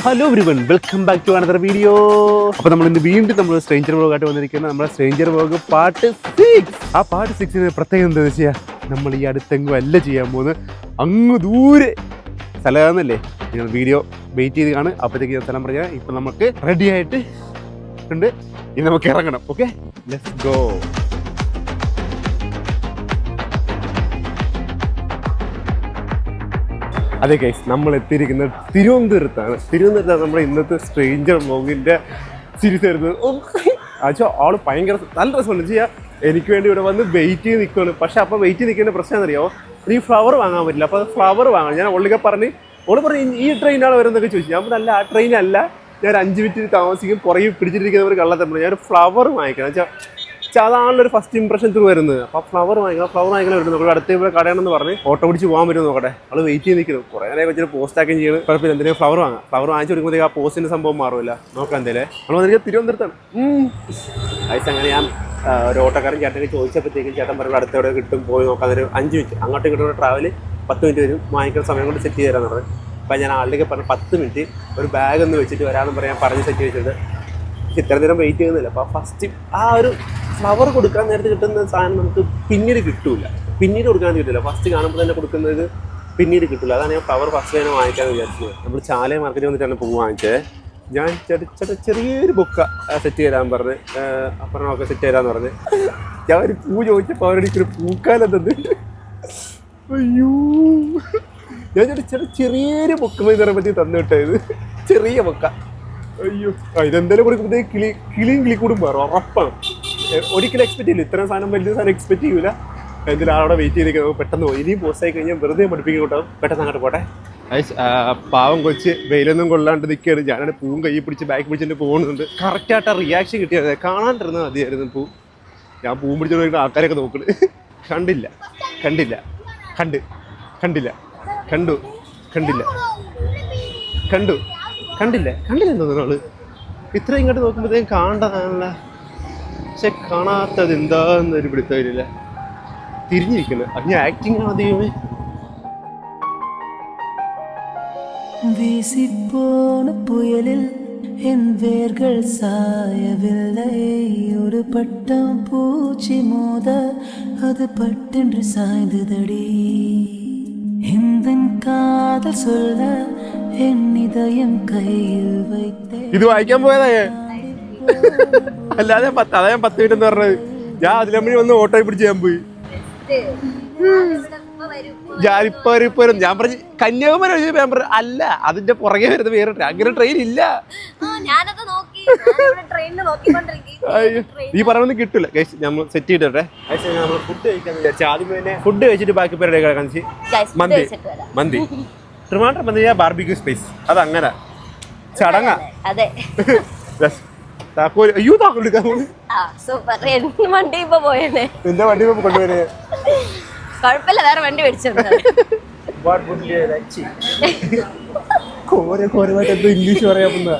Hello everyone, welcome back to another video. അപ്പോൾ നമ്മൾ ഇന്ന് വീണ്ടും നമ്മൾ സ്ട്രേഞ്ചർ വ്ലോഗായിട്ട് വന്നിരിക്കുന്നത്. നമ്മുടെ സ്ട്രേഞ്ചർ വ്ലോഗ് പാർട്ട് 6. ആ പാർട്ട് 6 പ്രത്യേകം എന്താണെന്ന് വെച്ചാൽ നമ്മൾ ഈ അടുത്തെങ്ങും അല്ല ചെയ്യാൻ പോകുന്നത്, അങ്ങ് ദൂരെ സ്ഥലമാണെന്നല്ലേ. നിങ്ങൾ വീഡിയോ വെയിറ്റ് ചെയ്ത് കാണും. അപ്പോഴത്തേക്ക് ഞാൻ സ്ഥലം പറഞ്ഞാൽ ഇപ്പം നമുക്ക് റെഡി ആയിട്ട് ഉണ്ട്. ഇനി നമുക്ക് ഇറങ്ങണം. Okay, let's go. അതെ ഗൈസ്, നമ്മൾ എത്തിയിരിക്കുന്നത് തിരുവനന്തപുരത്താണ്. നമ്മുടെ ഇന്നത്തെ സ്ട്രേഞ്ചർ വ്ലോഗിൻ്റെ സീരീസ് ആയിരുന്നത്. ആച്ചോ ആള് ഭയങ്കര നല്ല രസമുണ്ട് ചെയ്യാൻ. എനിക്ക് വേണ്ടി ഇവിടെ വന്ന് വെയിറ്റ് ചെയ്ത് നിൽക്കുകയാണ്. പക്ഷെ അപ്പോൾ വെയിറ്റ് ചെയ്ത് നിൽക്കേണ്ട പ്രശ്നം എന്നറിയാമോ, ഈ ഫ്ലവർ വാങ്ങാൻ പറ്റില്ല. അപ്പോൾ ഫ്ലവർ വാങ്ങണം. ഞാൻ ഓൾ പറഞ്ഞ് ഈ ട്രെയിനാണ് വരുന്നതൊക്കെ ചോദിച്ചു. ഞാൻ അല്ല, ആ ട്രെയിനല്ല, ഞാൻ 5 മിനിറ്റ് താമസിക്കും. പുറകെ പിടിച്ചിട്ടിരിക്കുന്നവർ കള്ളത്തപ്പോൾ ഞാൻ ഫ്ലവർ വാങ്ങിക്കണം. അതാണല്ലോ ഒരു ഫസ്റ്റ് ഇംപ്രഷൻ ത്രൂ വരുന്നത്. അപ്പോൾ ഫ്ലവർ വാങ്ങിക്കണം വരുന്നത്. നമുക്ക് അടുത്ത ഇവിടെ കടയാണെന്ന് പറഞ്ഞ് ഓട്ടോ പിടിച്ച് പോകാൻ പറ്റുമോ നോക്കട്ടെ. അവൾ വെയിറ്റ് ചെയ്ത് നിൽക്കുന്നു. കുറേ നേരം വെച്ചിട്ട് പോസ്റ്റ് ആക്കുകയും ചെയ്യുന്നത്. കുഴപ്പമില്ല, എന്തെങ്കിലും ഫ്ലവർ വാങ്ങിച്ചു കൊടുക്കുമ്പോഴത്തേക്ക് ആ പോസ്റ്റിൻ്റെ സംഭവം മാറില്ല. നോക്കാം എന്തേലേ. നമ്മൾ വന്നിരിക്കുന്നത് തിരുവനന്തപുരത്താണ്. അങ്ങനെ ഞാൻ ഒരു ഓട്ടോക്കാരൻ ചേട്ടനെ ചോദിച്ചപ്പോഴത്തേക്കും ചേട്ടൻ പറയുമ്പോൾ അടുത്ത എവിടെ കിട്ടും, പോയി നോക്കാം. അതൊരു 5 മിനിറ്റ് അങ്ങോട്ടും ഇങ്ങോട്ടും ട്രാവൽ 10 മിനിറ്റ് വരും. വാങ്ങിക്കുന്ന സമയം കൊണ്ട് സെറ്റ് ചെയ്ത് തരാമെന്ന് പറഞ്ഞു. അപ്പോൾ ഞാൻ ആളുടെ പറഞ്ഞ് 10 മിനിറ്റ് ഒരു ബാഗ് ഒന്ന് വെച്ചിട്ട് വരാമെന്ന് പറയാൻ പറഞ്ഞ് സെറ്റ് വെച്ചിട്ട് ഇത്ര നേരം വെയിറ്റ് ചെയ്യുന്നില്ല. അപ്പോൾ ഫസ്റ്റ് ആ ഒരു ഫ്ലവർ കൊടുക്കാൻ നേരത്തെ കിട്ടുന്ന സാധനം നമുക്ക് പിന്നീട് കിട്ടൂല. പിന്നീട് കൊടുക്കാൻ കിട്ടില്ല. ഫസ്റ്റ് കാണുമ്പോൾ തന്നെ കൊടുക്കുന്നത് പിന്നീട് കിട്ടില്ല. അതാണ് ഞാൻ ഫ്ലവർ ഫസ്റ്റ് തന്നെ വാങ്ങിക്കാമെന്ന് വിചാരിച്ചത്. നമ്മൾ ചാലയ മാർക്കറ്റിൽ വന്നിട്ടാണ് പൂ വാങ്ങിച്ചത്. ഞാൻ ചെറിയൊരു ബുക്ക സെറ്റ് തരാൻ പറഞ്ഞ് അപ്പുറമൊക്കെ സെറ്റ് തരാമെന്ന് പറഞ്ഞ് ഞാൻ ഒരു പൂ ചോദിച്ചപ്പോൾ അവരുടെ പൂക്കാലം തന്നിട്ട് അയ്യോ, ഞാൻ ചെറിയൊരു ബുക്ക് പറ്റി തന്നു വിട്ടത്. ചെറിയ ബുക്ക. അയ്യോ, ഇതെന്തായാലും കൊടുക്കുമ്പോഴത്തേക്ക് കിളിയും കിളിക്കൂടും മാറും, ഉറപ്പാണ്. ഒരിക്കലും എക്സ്പെക്ട് ചെയ്യില്ല. ഇത്രയും സാധനം വലിയ സാധനം എക്സ്പെക്ട് ചെയ്യില്ല. എന്തെങ്കിലും ആളവിടെ വെയിറ്റ് ചെയ്തേക്കുന്നത് പെട്ടെന്ന് പോയി. ഇനിയും പോസ്റ്റ് ആയി കഴിഞ്ഞാൽ വെറുതെ പഠിപ്പിക്കും കേട്ടോ. പെട്ടെന്ന് അങ്ങോട്ട് പോട്ടെ. പാവം കൊച്ച് വെയിലൊന്നും കൊള്ളാണ്ട് നിൽക്കുകയാണ്. ഞാനാണ് പൂവും കൈ പിടിച്ച് ബാക്ക് പിടിച്ചിട്ട് പോകുന്നുണ്ട്. കറക്റ്റായിട്ട് ആ റിയാക്ഷൻ കിട്ടിയത് കാണാണ്ടിരുന്നത് മതിയായിരുന്നു. ഞാൻ പൂവും പിടിച്ചിട്ട് ആൾക്കാരൊക്കെ നോക്കുന്നത് കണ്ടില്ല തോന്നുന്നു ആള്. ഇത്ര ഇങ്ങോട്ട് നോക്കുമ്പോഴത്തേക്കും കാണേണ്ടതാണല്ല. പക്ഷെ കാണാത്തത് എന്താന്നൊരു പിടുത്തമില്ല. തിരിഞ്ഞിരിക്കുന്നത് അത് ഞാൻ ആക്ടിങ് ആദ്യമേ. വീസിപ്പോണ പുയലിൽ എൻ വേர்கள் சாயவில்லை ஒரு பட்டம் பூச்சி மோத அது பட்டென்று சாய்ந்ததடி இந்த காதல் சொல்ல என் இதயம் கையில் வைத்தே. ഇത് വായിക്കാൻ പോയതായേ, അല്ലാതെ 10 മിനിറ്റ് എന്ന് പറഞ്ഞത്. ഞാൻ അതിലമ്മി വന്ന് ഓട്ടോയിൽ പിടിച്ച് ഞാൻ പോയി. ഞാൻ പറഞ്ഞു കന്യാകുമാരി ഞാൻ പറഞ്ഞു അല്ല, അതിന്റെ പുറകെ വരുന്നത് വേറെ അങ്ങനെ ട്രെയിൻ ഇല്ല. ഈ പറഞ്ഞൊന്നും കിട്ടില്ല. നമ്മൾ സെറ്റ് ചെയ്തിട്ടെ നമ്മൾ ഫുഡ് കഴിക്കാൻ വിചാരിച്ചു. ആദ്യം തന്നെ ഫുഡ് കഴിച്ചിട്ട് ബാക്കി പേരുടെ കാണിച്ച് മന്തി ട്രിവാൻഡ്രം മന്തി ബാർബിക്യൂ സ്പേസ്. അതങ്ങനെ ചടങ്ങാ. അയ്യോ താക്കോൽ എന്റെ വണ്ടി കൊണ്ടുവരെ കുഴപ്പമില്ല, വേറെ വണ്ടി മേടിച്ചോണ്ട് എന്തോ ഇംഗ്ലീഷ് പറയാവുന്ന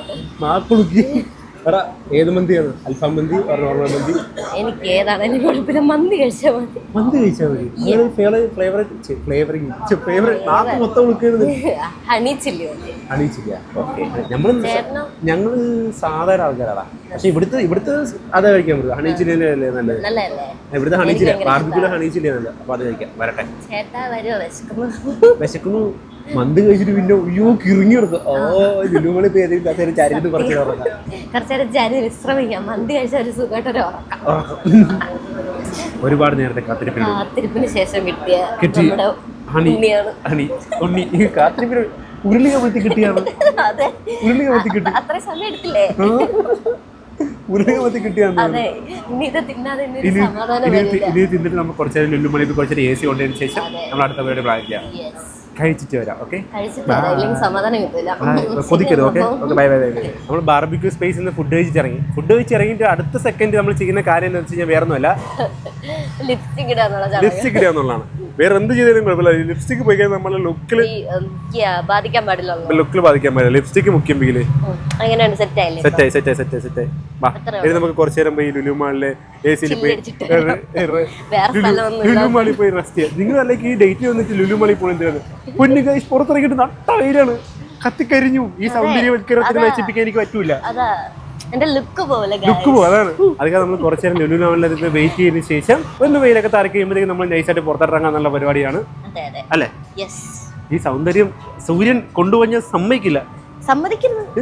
നാക്കുളുക്കി. എടാ ഏത് മന്തിയാണ്? അൽഫാം മന്തി, നോർമൽ മന്തി? എനിക്ക് ഏതാണെങ്കിലും കുഴപ്പമില്ല, മന്തി കഴിച്ചാൽ മതി. നാക്ക് മൊത്തം വിളിക്കുന്നത് ഹണി ചില്ലി. ഞങ്ങള് സാധാരണ ആൾക്കാരാടാ. പക്ഷെ ഇവിടുത്തെ അതാ കഴിക്കാൻ പറ്റും. ഹണി ചില്ലിയല്ലേ നല്ലത്. ഇവിടുത്തെ ഹണി ചില്ല, ബാർബിക്യൂടെ ഹണി ചില്ലിയ നല്ലത്. അപ്പൊ അത് കഴിക്കാം. വരട്ടെ. വിശക്കുന്നു. മന്തി കഴിച്ചിട്ട് പിന്നെ അയ്യോ കിറങ്ങി കൊടുക്കും. ലുലുമണി ചരിഞ്ഞിട്ട് കുറച്ചേരം വിശ്രമിക്കാം. മന്തി കഴിച്ച ഒരു സുഖമായിട്ടൊരു ഉറക്കം. ഒരുപാട് നേരത്തെ കാത്തിരിപ്പിന് ശേഷം കിട്ടിയ കാത്തിരിപ്പിന് ഉരുളിക മത്തി കിട്ടിയാണ്. അത്ര സമയം എടുത്തില്ലേ? ഉരുളിക മത്തി കിട്ടിയാണ്. ഇനി തിന്നിട്ട് നമ്മൾ കുറച്ചേരം ലുലുമണി കുറച്ചേരം AC കൊണ്ടതിന് ശേഷം നമ്മൾ അടുത്ത പരിപാടി പ്ലാൻ ചെയ്യാം. കഴിച്ചിട്ട് വരാം. ഓക്കെ, കൊതിക്കരുത്. Okay, bye. നമ്മൾ ബാർബിക്യൂ സ്പേസിൽ നിന്ന് ഫുഡ് കഴിച്ചിറങ്ങിയിട്ട് അടുത്ത സെക്കൻഡ് നമ്മൾ ചെയ്യുന്ന കാര്യം എന്ന് വെച്ച് കഴിഞ്ഞാൽ വേറെ ഒന്നുമല്ല, ലിപ്സ്റ്റിക് ഇടുക എന്നുള്ളതാണ്. വേറെ എന്ത് ചെയ്താലും കുഴപ്പമില്ല. ലിപ്സ്റ്റിക് പോയി കഴിഞ്ഞാൽ നമ്മളെ ലുക്കിൽ ബാധിക്കാൻ പാടില്ല. ലിപ്സ്റ്റിക് മുഖ്യമെങ്കില് സെറ്റായി. ഇനി നമുക്ക് കുറച്ചു നേരം പോയി ലുലുമാളിലെ AC-ൽ പോയി ലുലുമാളിൽ പോയി റെസ്റ്റ് ചെയ്യാം. നിങ്ങൾ അല്ലെങ്കിൽ ഈ ഡേറ്റിൽ വന്നിട്ട് ലുലുമാളിൽ പോയി എന്താണ് പൊന്നു ഗൈസ്, പുറത്തിറങ്ങിയിട്ട് നട്ട വെയിലാണ്. കത്തിക്കരിഞ്ഞു. ഈ സൗന്ദര്യവൽക്കരണത്തിന് നശിപ്പിക്കാൻ എനിക്ക് പറ്റൂല. അതാ എന്റെ ലുക്ക് പോലെ ലുക്ക് പോകും. അതാണ് അതൊക്കെ നമ്മൾ കുറച്ചു നേരം ലുലു മാളിൽ വെയിറ്റ് ചെയ്തതിന് ശേഷം ഒന്ന് വെയിലൊക്കെ തറക്കി കഴിയുമ്പോഴത്തേക്കും നമ്മൾ നൈസായിട്ട് പുറത്തിറങ്ങാന്നുള്ള പരിപാടിയാണ് അല്ലേ? ഈ സൗന്ദര്യം സൂര്യൻ കൊണ്ടുപോയി സമ്മതിക്കില്ല.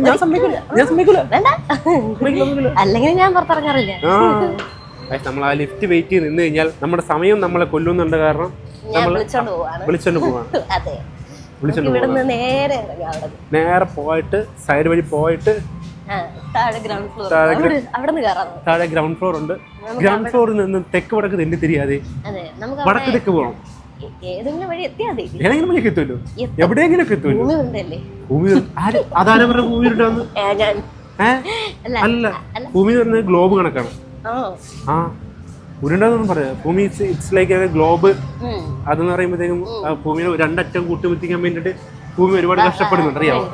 ഞാൻ സമ്മതിക്കില്ല. അല്ലെങ്കിൽ ഞാൻ പുറത്തിറങ്ങാറില്ല. നമ്മൾ ആ ലിഫ്റ്റ് വെയിറ്റ് ചെയ്ത് നിന്ന് കഴിഞ്ഞാൽ നമ്മുടെ സമയം നമ്മളെ കൊല്ലുന്നുണ്ട്. കാരണം നമ്മൾ വിളിച്ചോണ്ട് പോവാണ്. നേരെ പോയിട്ട് സൈഡ് വഴി പോയിട്ട് താഴെ ഗ്രൗണ്ട് ഫ്ലോർ ഉണ്ട്. ഗ്രൗണ്ട് ഫ്ലോറിൽ നിന്ന് തെക്ക് വടക്ക് തെന്നി തിരിയാതെ വടക്ക് തെക്ക് പോകണം. ഏതെങ്കിലും വഴി ഏതെങ്കിലും വഴിക്ക് എത്തുമല്ലോ, എവിടെയെങ്കിലും ഒക്കെ എത്തുമല്ലോ. അതാരാ പറഞ്ഞ ഭൂമി ഉണ്ടെന്ന്? അല്ല, ഭൂമി എന്ന് പറഞ്ഞാൽ ഗ്ലോബ് കണക്കാണ്. ആ ഉരുണ്ടെന്നൊന്നും പറയാം. ഭൂമി ഇറ്റ്സ് ലൈക്ക് ഗ്ലോബ്. അതെന്ന് പറയുമ്പോഴത്തേക്കും ഭൂമിയുടെ രണ്ടറ്റം കൂട്ടിമുറ്റിക്കാൻ വേണ്ടിട്ട് ഭൂമി ഒരുപാട് കഷ്ടപ്പെടുന്നുണ്ട്. അറിയാമോ?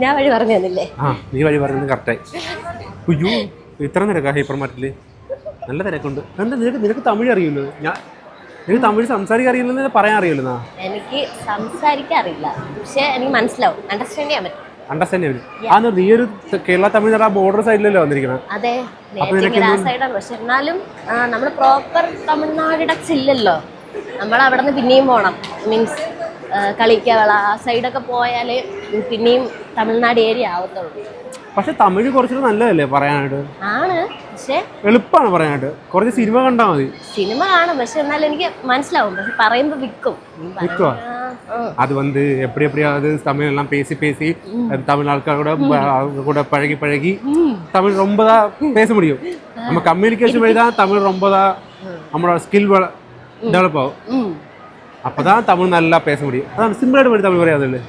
ഞാൻ വഴി പറഞ്ഞു തന്നില്ലേ? നീ വഴി പറഞ്ഞത് കറക്റ്റായി. അയ്യോ, ഇത്ര തിരക്കാ ഹൈപ്പർ മാർക്കറ്റില്. നല്ല തിരക്കുണ്ട്. എന്താ നിനക്ക് തമിഴ് അറിയില്ലോ? എനിക്ക് തമിഴ് സംസാരിക്കാൻ അറിയില്ലെന്ന് പറയാൻ അറിയില്ലെന്നാ? എനിക്ക് സംസാരിക്കാൻ അറിയില്ല, പക്ഷെ എനിക്ക് മനസ്സിലാവും, അണ്ടർസ്റ്റാൻഡ് ചെയ്യാൻ പറ്റും. അണ്ടർസ്റ്റാൻഡ് ചെയ്യാൻ അത് നീ ഒരു കേരള തമിഴ്നാട് ആ ബോർഡർ സൈഡിലല്ലോ വന്നിരിക്കണം. അതെ, സൈഡാണ്. പക്ഷെ എന്നാലും നമ്മൾ പ്രോപ്പർ തമിഴ്നാട് ടച്ച് ഇല്ലല്ലോ. നമ്മൾ അവിടെ നിന്ന് പിന്നെയും പോകണം. മീൻസ് കളിക്കവള ആ സൈഡൊക്കെ പോയാൽ പിന്നെയും തമിഴ്നാട് ഏരിയ ആവത്തുള്ളൂ. പക്ഷെ തമിഴ് കുറച്ചുകൂടെ നല്ലതല്ലേ പറയാനായിട്ട്? ആണ്, പക്ഷെ എളുപ്പമാണ് പറയാനായിട്ട്. കുറച്ച് സിനിമ കണ്ടാൽ മതി. സിനിമ കാണും, പക്ഷെ എന്നാലും എനിക്ക് മനസ്സിലാവും. പക്ഷെ പറയുമ്പോൾ വിൽക്കും. அது வந்து எப்படி எப்படியாவது தமிழ் எல்லாம் பேசி பேசி தமிழ் ஆட்களோட கூட பழகி பழகி தமிழ் ரொம்ப தான் பேச முடியும். நம்ம கம்யூனிகேஷன் வழி தான் தமிழ் ரொம்ப தான் நம்மளோட ஸ்கில் டெவலப் ஆகும். அப்பதான் தமிழ் நல்லா பேச முடியும். அதான் சிம்பிளாയിട്ട് വഴി തമിഴ് പറയാതല്ലേ.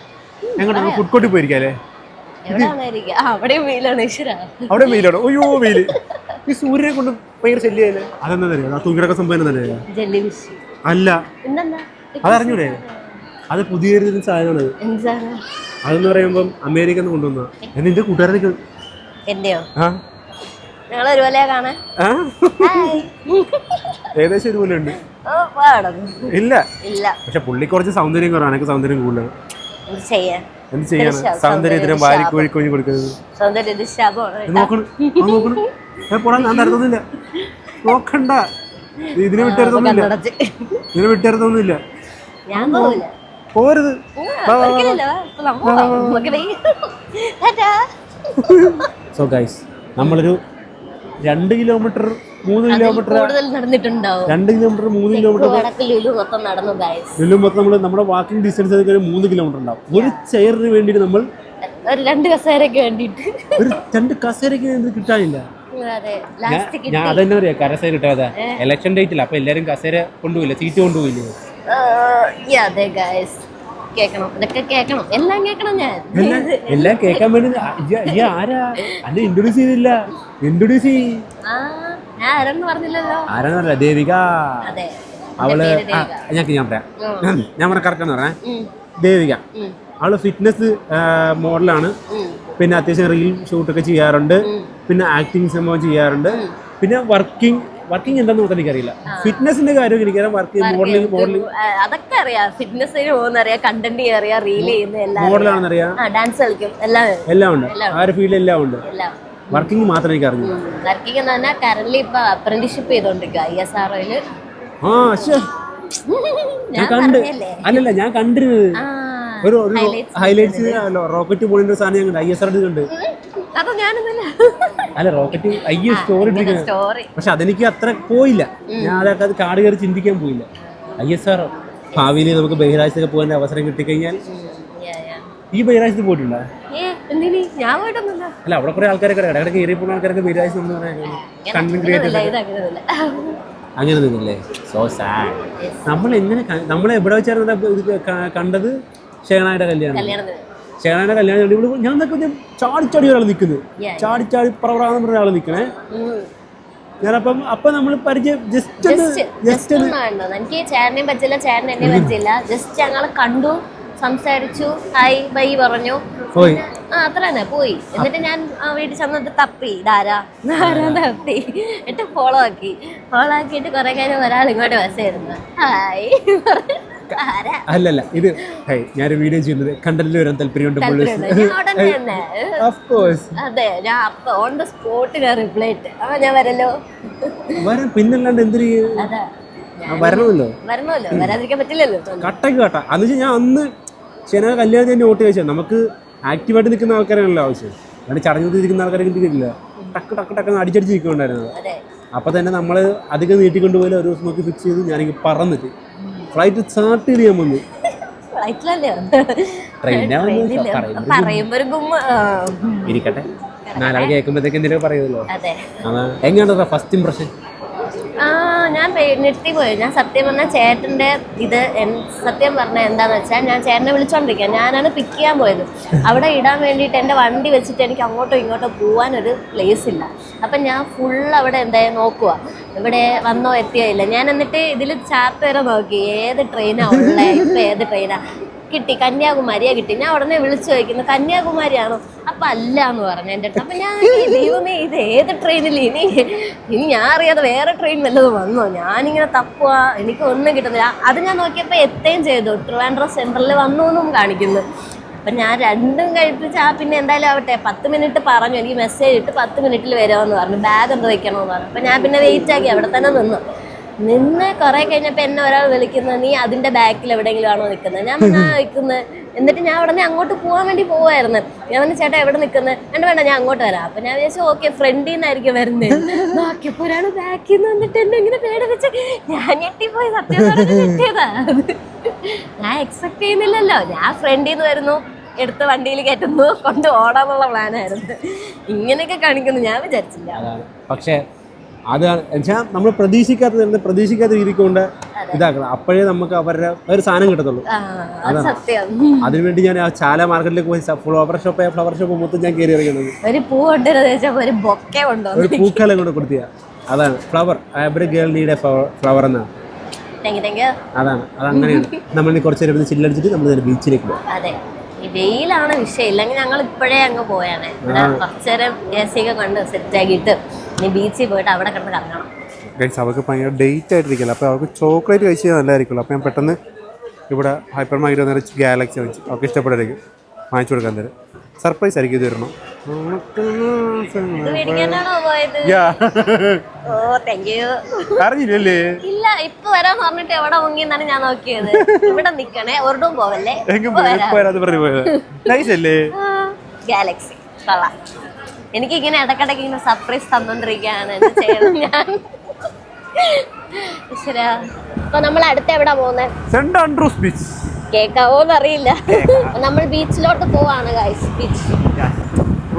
എങ്ങോട്ട് ഫുഡ് കോർട്ടിൽ പോയിരിക്കാല്ലേ? അവിടെ വെയിലാണ്. അയ്യോ വെയില്. ഈ സൂര്യനെ കൊണ്ട് ഭയങ്കര ശല്യല്ലേ? അതെന്താ തരാ തൂങ്ങിടക്ക സംഭവം തന്നെ അല്ല, അതറിഞ്ഞൂടെ? അത് പുതിയൊരു സാധനമാണ്. അതെന്ന് പറയുമ്പം അമേരിക്ക കൊണ്ടുവന്ന എന്റെ കൂട്ടുകാരനൊക്കെ ഏകദേശം ഒരുപോലെ ഉണ്ട്. ഇല്ല, പക്ഷെ പുള്ളി കുറച്ച് സൗന്ദര്യം കുറവാണ്. എനിക്ക് സൗന്ദര്യം കൂടുതലാണ്. എന്ത് ചെയ്യാനാ? സൗന്ദര്യത്തിന് വാരി കോഴി കോഴി കൊടുക്കുന്നത്. നോക്കണം, ഞാൻ തരത്തൊന്നുമില്ല. നോക്കണ്ട, ഇതിനെ വിട്ടരുത്തൊന്നുമില്ല. പോരുത്. സോ ഗൈസ്, നമ്മളൊരു 2 kilometre 3 kilometre 2 kilometre 3 kilometre Lulu മൊത്തം നമ്മുടെ വാക്കിംഗ് ഡിസ്റ്റൻസ് 3 കിലോമീറ്റർ ഉണ്ടാവും. ഒരു ചെയറിന് വേണ്ടിയിട്ട് നമ്മൾ 2 കസേരയ്ക്ക് വേണ്ടിയിട്ട് ഒരു 2 കസേരയ്ക്ക് കിട്ടാനില്ല. ഞാൻ അതെന്നെ പറയാ, കസേര കിട്ടാതെ ഇലക്ഷൻ ഡേറ്റില്ല. അപ്പൊ എല്ലാരും കസേര കൊണ്ടുപോയില്ല, സീറ്റ് കൊണ്ടുപോയില്ലേ? എല്ലാം കേൾക്കാൻ വേണ്ടി ആരാ അന്നെ ഇൻട്രൊഡ്യൂസ് ചെയ്തില്ല? ഇൻട്രൊഡ്യൂസ് ആരാന്ന് ദേവിക. അവള് ഞാൻ പറയാം കറക്റ്റാന്ന് പറഞ്ഞേ. ദേവിക അവള് ഫിറ്റ്നസ് മോഡലാണ്. പിന്നെ അത്യാവശ്യം റീൽ ഷൂട്ടൊക്കെ ചെയ്യാറുണ്ട്. പിന്നെ ആക്ടിങ് സംഭവം ചെയ്യാറുണ്ട്. പിന്നെ വർക്കിംഗ് എന്താന്ന് നോക്കാൻ എനിക്കറിയില്ല. ഫിറ്റ്നസിന്റെ കാര്യം എനിക്കറിയാം. മോഡലിംഗ് അതൊക്കെ അറിയാം. ഫിറ്റ്നസിന് പോകുന്നറിയാം, കണ്ടന്റ് അറിയാം, റീൽ ചെയ്യുന്ന മോഡലാണെന്ന് അറിയാം, ഡാൻസ് കളിക്കും, എല്ലാം ഉണ്ട്. ആ ഒരു ഫീൽഡ് എല്ലാം ഉണ്ട്. വർക്കിംഗ് മാത്രമേ എനിക്ക് അറിഞ്ഞു. വർക്കിംഗ് എന്ന് പറഞ്ഞാൽ കറന്റ് ഇപ്പൊ അപ്രന്റീഷിപ്പ് ചെയ്തോണ്ടിരിക്കുക ISROയിൽ. അല്ലല്ല, ഞാൻ കണ്ടിരുന്നത് ഒരു ഹൈലൈറ്റ്സ് റോക്കറ്റ് പോളിന്റെ സാധനം ഞാൻ കണ്ട്. ISRO കണ്ട്. അല്ല, റോക്കറ്റ് സ്റ്റോറി ഇട്ടിരിക്കുന്നത്. പക്ഷെ അതെനിക്ക് അത്ര പോയില്ല. ഞാൻ അതൊക്കെ അത് കാട് കയറി ചിന്തിക്കാൻ പോയില്ല. ISRO ഭാവിയിൽ നമുക്ക് ബഹിരാഴ്ചയൊക്കെ പോകാൻ അവസരം കിട്ടിക്കഴിഞ്ഞാൽ. ഈ ബഹിരാഴ്ച പോയിട്ടുണ്ടോ? അല്ല, അവിടെ കുറെ ആൾക്കാരൊക്കെ ഇടയ്ക്ക് കയറി പോകുന്ന ആൾക്കാരൊക്കെ ബഹിരാഴ്ച അങ്ങനെയൊന്നുമില്ലേ? So sad. നമ്മൾ എവിടെ വെച്ചായിരുന്നു ഇത് കണ്ടത്? ഷേണായുടെ കല്യാണം. ഷേണായുടെ കല്യാണം ഇവിടെ ഞാൻ ചാടിച്ചാടി ഒരാൾ നിൽക്കുന്നത്. ചാടിച്ചാടി പ്രവറാന്ന് പറഞ്ഞ ഒരാൾ നിൽക്കണേ. ഞാനപ്പം നമ്മൾ പരിചയം ജസ്റ്റ് എനിക്ക് ചേട്ടനെയും പറ്റില്ല, ചേട്ടൻ എന്നെ പറ്റില്ല. ജസ്റ്റ് ഞങ്ങളെ കണ്ടു, സംസാരിച്ചു, ഹായ് ബൈ പറഞ്ഞു, അത്ര തന്നെ പോയി. എന്നിട്ട് ഞാൻ വീട്ടിൽ ചെന്നിട്ട് തപ്പി ഇതാരാ തപ്പി എന്നിട്ട് ഫോളോ ആക്കിയിട്ട് കുറെ കഴിഞ്ഞ് ഒരാൾ ഇങ്ങോട്ട് മെസ്സേജ് ആയിരുന്നു, ഹായ്. അല്ലല്ല ഇത് ഞാനൊരു വീഡിയോ ചെയ്യുന്നത് കണ്ടന്റിൽ വരാൻ താല്പര്യമുണ്ട് അതെ ഞാൻ അപ്പൊ ഓൺ ദ സ്പോട്ട് ഞാൻ റിപ്ലൈ ഇട്ട് ഞാൻ വരല്ലോ വരാൻ പിന്നല്ലാണ്ട് എന്തിനു വരണമല്ലോ വരാതിരിക്കാൻ പറ്റില്ലല്ലോ കട്ടക്ക് കട്ട അന്ന് വെച്ചാൽ ഞാൻ അന്ന് ശനിയാ കല്യാണം ഞാൻ നോട്ട് കഴിച്ചാൽ നമുക്ക് ആക്റ്റീവായിട്ട് നിൽക്കുന്ന ആൾക്കാരാണല്ലോ ആവശ്യം അതുകൊണ്ട് ചടഞ്ഞു ഇരിക്കുന്ന ആൾക്കാരെ കിട്ടിയിട്ടില്ല ടക്ക് ടക്ക് ടക്ക് അടിച്ചടിച്ച് നിൽക്കുന്നുണ്ടായിരുന്നു അപ്പോൾ തന്നെ നമ്മൾ അധികം നീട്ടിക്കൊണ്ടുപോയി ഒരു ദിവസം നോക്കി ഫിക്സ് ചെയ്ത് ഞാനിങ്ങനെ പറന്നിട്ട് ഫ്ലൈറ്റ് സ്റ്റാർട്ട് ചെയ്ത് ഞാൻ വന്നു ഇരിക്കട്ടെ നാലാൾ കേൾക്കുമ്പോഴത്തേക്ക് എന്തെങ്കിലും പറയുമല്ലോ എങ്ങനെയാണോ ഫസ്റ്റ് ഇംപ്രഷൻ ഞാൻ നിർത്തിപ്പോയി ഞാൻ സത്യം പറഞ്ഞാൽ ചേട്ടൻ്റെ ഇത് സത്യം പറഞ്ഞാൽ എന്താന്ന് വെച്ചാൽ ഞാൻ ചേട്ടനെ വിളിച്ചോണ്ടിരിക്കുക ഞാനാണ് പിക്ക് ചെയ്യാൻ പോയത് അവിടെ ഇടാൻ വേണ്ടിയിട്ട് എൻ്റെ വണ്ടി വെച്ചിട്ട് എനിക്ക് അങ്ങോട്ടോ ഇങ്ങോട്ടോ പോകാനൊരു പ്ലേസ് ഇല്ല അപ്പം ഞാൻ ഫുൾ അവിടെ എന്തായാലും നോക്കുക ഇവിടെ വന്നോ എത്തിയില്ല ഞാൻ എന്നിട്ട് ഇതിൽ ചാർട്ട് വരെ നോക്കി ഏത് ട്രെയിനാണ് ഉള്ളത് ഇപ്പം ഏത് ട്രെയിനാണ് കിട്ടി കന്യാകുമാരിയാ കിട്ടി ഞാൻ ഉടനെ വിളിച്ചു ചോദിക്കുന്നു കന്യാകുമാരിയാണോ അപ്പം അല്ല എന്ന് പറഞ്ഞു എൻ്റെ അടുത്ത് അപ്പം ഞാൻ ദൈവമേ ഇത് ഏത് ട്രെയിനിൽ ഇനി ഞാൻ അറിയാതെ വേറെ ട്രെയിൻ വല്ലതും വന്നോ ഞാനിങ്ങനെ തപ്പുക എനിക്ക് ഒന്നും കിട്ടുന്നില്ല അത് ഞാൻ നോക്കിയപ്പോൾ എത്തുകയും ചെയ്തു ട്രിവാൻഡ്രം സെൻട്രലിൽ വന്നു എന്നും കാണിക്കുന്നു അപ്പം ഞാൻ രണ്ടും കഴിപ്പിച്ച് പിന്നെ എന്തായാലും ആവട്ടെ 10 മിനിറ്റ് പറഞ്ഞു എനിക്ക് മെസ്സേജ് ഇട്ട് 10 മിനിറ്റിൽ വരുമെന്ന് പറഞ്ഞു ബാഗ് എന്ത് വയ്ക്കണമെന്ന് പറഞ്ഞു അപ്പം ഞാൻ പിന്നെ വെയിറ്റ് ആക്കി അവിടെ തന്നെ നിന്ന് കുറെ കഴിഞ്ഞപ്പോൾ എന്നെ ഒരാൾ വിളിക്കുന്നത് നീ അതിന്റെ ബാക്കിൽ എവിടെയെങ്കിലും ആണോ നിൽക്കുന്നത് ഞാൻ നിൽക്കുന്നത് എന്നിട്ട് ഞാൻ ഉടനെ അങ്ങോട്ട് പോകാൻ വേണ്ടി പോവായിരുന്നു ഞാൻ പറഞ്ഞു ചേട്ടാ എവിടെ നിൽക്കുന്നത് വേണ്ട ഞാൻ അങ്ങോട്ട് വരാം അപ്പം ഞാൻ വിചാരിച്ചു ഓക്കെ ഫ്രണ്ടിൽ നിന്നായിരിക്കും വരുന്നത് നോക്കിയപ്പോൾ ഒരാൾ ബാക്കിൽ നിന്ന് വന്നിട്ട് എന്നെ ഇങ്ങനെ പേടിപ്പിച്ച് ഞാൻ ഞെട്ടിപ്പോയി സത്യം ഞെട്ടിയതാ ഞാൻ എക്സ്പെക്ട് ചെയ്യുന്നില്ലല്ലോ ഞാൻ ഫ്രണ്ടിൽ നിന്ന് വരുന്നു എടുത്ത് വണ്ടിയിൽ കയറ്റുന്നു കൊണ്ട് ഓടാന്നുള്ള പ്ലാനായിരുന്നു ഇങ്ങനെയൊക്കെ കാണിക്കുന്നു ഞാൻ വിചാരിച്ചില്ല പക്ഷേ അതാണ് വെച്ചാൽ നമ്മൾ പ്രതീക്ഷിക്കാത്ത രീതിക്ക് കൊണ്ട് ഇതാക്കണം അപ്പോഴേ നമുക്ക് അവരുടെ ഒരു സാധനം കിട്ടത്തുള്ളൂ അതിനുവേണ്ടി ഞാൻ ആ ചാല മാർക്കറ്റിലേക്ക് പോയി ഫ്ലവർ ഷോപ്പ് മൊത്തം ഞാൻ കയറി ഇറങ്ങുന്നത് ഒരു പൂക്കല കൊണ്ട് കൊടുത്തിയ അതാണ് flower every girl need A flower എന്നാണ് അതാണ് അതങ്ങനെയാണ് നമ്മൾ കുറച്ച് നേരം ചില്ലടിച്ചിട്ട് നമ്മൾ ബീച്ചിലേക്ക് പോകും ഈ വെയിലാണ് വിഷയം ഇല്ലെങ്കിൽ ഞങ്ങൾ ഇപ്പോഴേ അങ്ങ് പോയാണ് കുറച്ചേരം എ സി ഒക്കെ കണ്ട് സെറ്റാക്കിയിട്ട് ഇനി ബീച്ചിൽ പോയിട്ട് അവിടെ കിടന്ന് കറങ്ങണം അവർക്ക് ഭയങ്കര ഡേറ്റ് ആയിട്ടിരിക്കില്ല അപ്പോൾ അവർക്ക് ചോക്ലേറ്റ് കഴിച്ചാൽ നല്ലതായിരിക്കുമല്ലോ അപ്പോൾ ഞാൻ പെട്ടെന്ന് ഇവിടെ ഹൈപ്പർ മാർക്കറ്റ് വന്നിട്ട് ഗാലക്സി വാങ്ങിച്ചു അവർക്ക് ഇഷ്ടപ്പെടായിരിക്കും വാങ്ങിച്ചു കൊടുക്കാൻ തരും സർപ്രൈസ് ആയിരിക്കും ഇത് തരണം അറിഞ്ഞില്ലേ ഇല്ല ഇപ്പൊ വരാന്ന് പറഞ്ഞിട്ട് എവിടെ മുങ്ങിയെന്നാണ് ഞാൻ നോക്കിയത് ഇവിടെ നിക്കണേ ഒരിടും പോവല്ലേ ഗാലക്സി എനിക്ക് ഇങ്ങനെ ഇടക്കിടക്ക് ഇങ്ങനെ സർപ്രൈസ് തന്നോണ്ടിരിക്കുകയാണ് ചെയ്യണം ഞാൻ അപ്പൊ നമ്മൾ അടുത്ത് എവിടാ പോകുന്നത് സെന്റ് ആൻഡ്രൂസ് ബീച്ച് കേക്കാവോന്ന് അറിയില്ല നമ്മൾ ബീച്ചിലോട്ട് പോവാണ് ഗൈസ് ബീച്ച്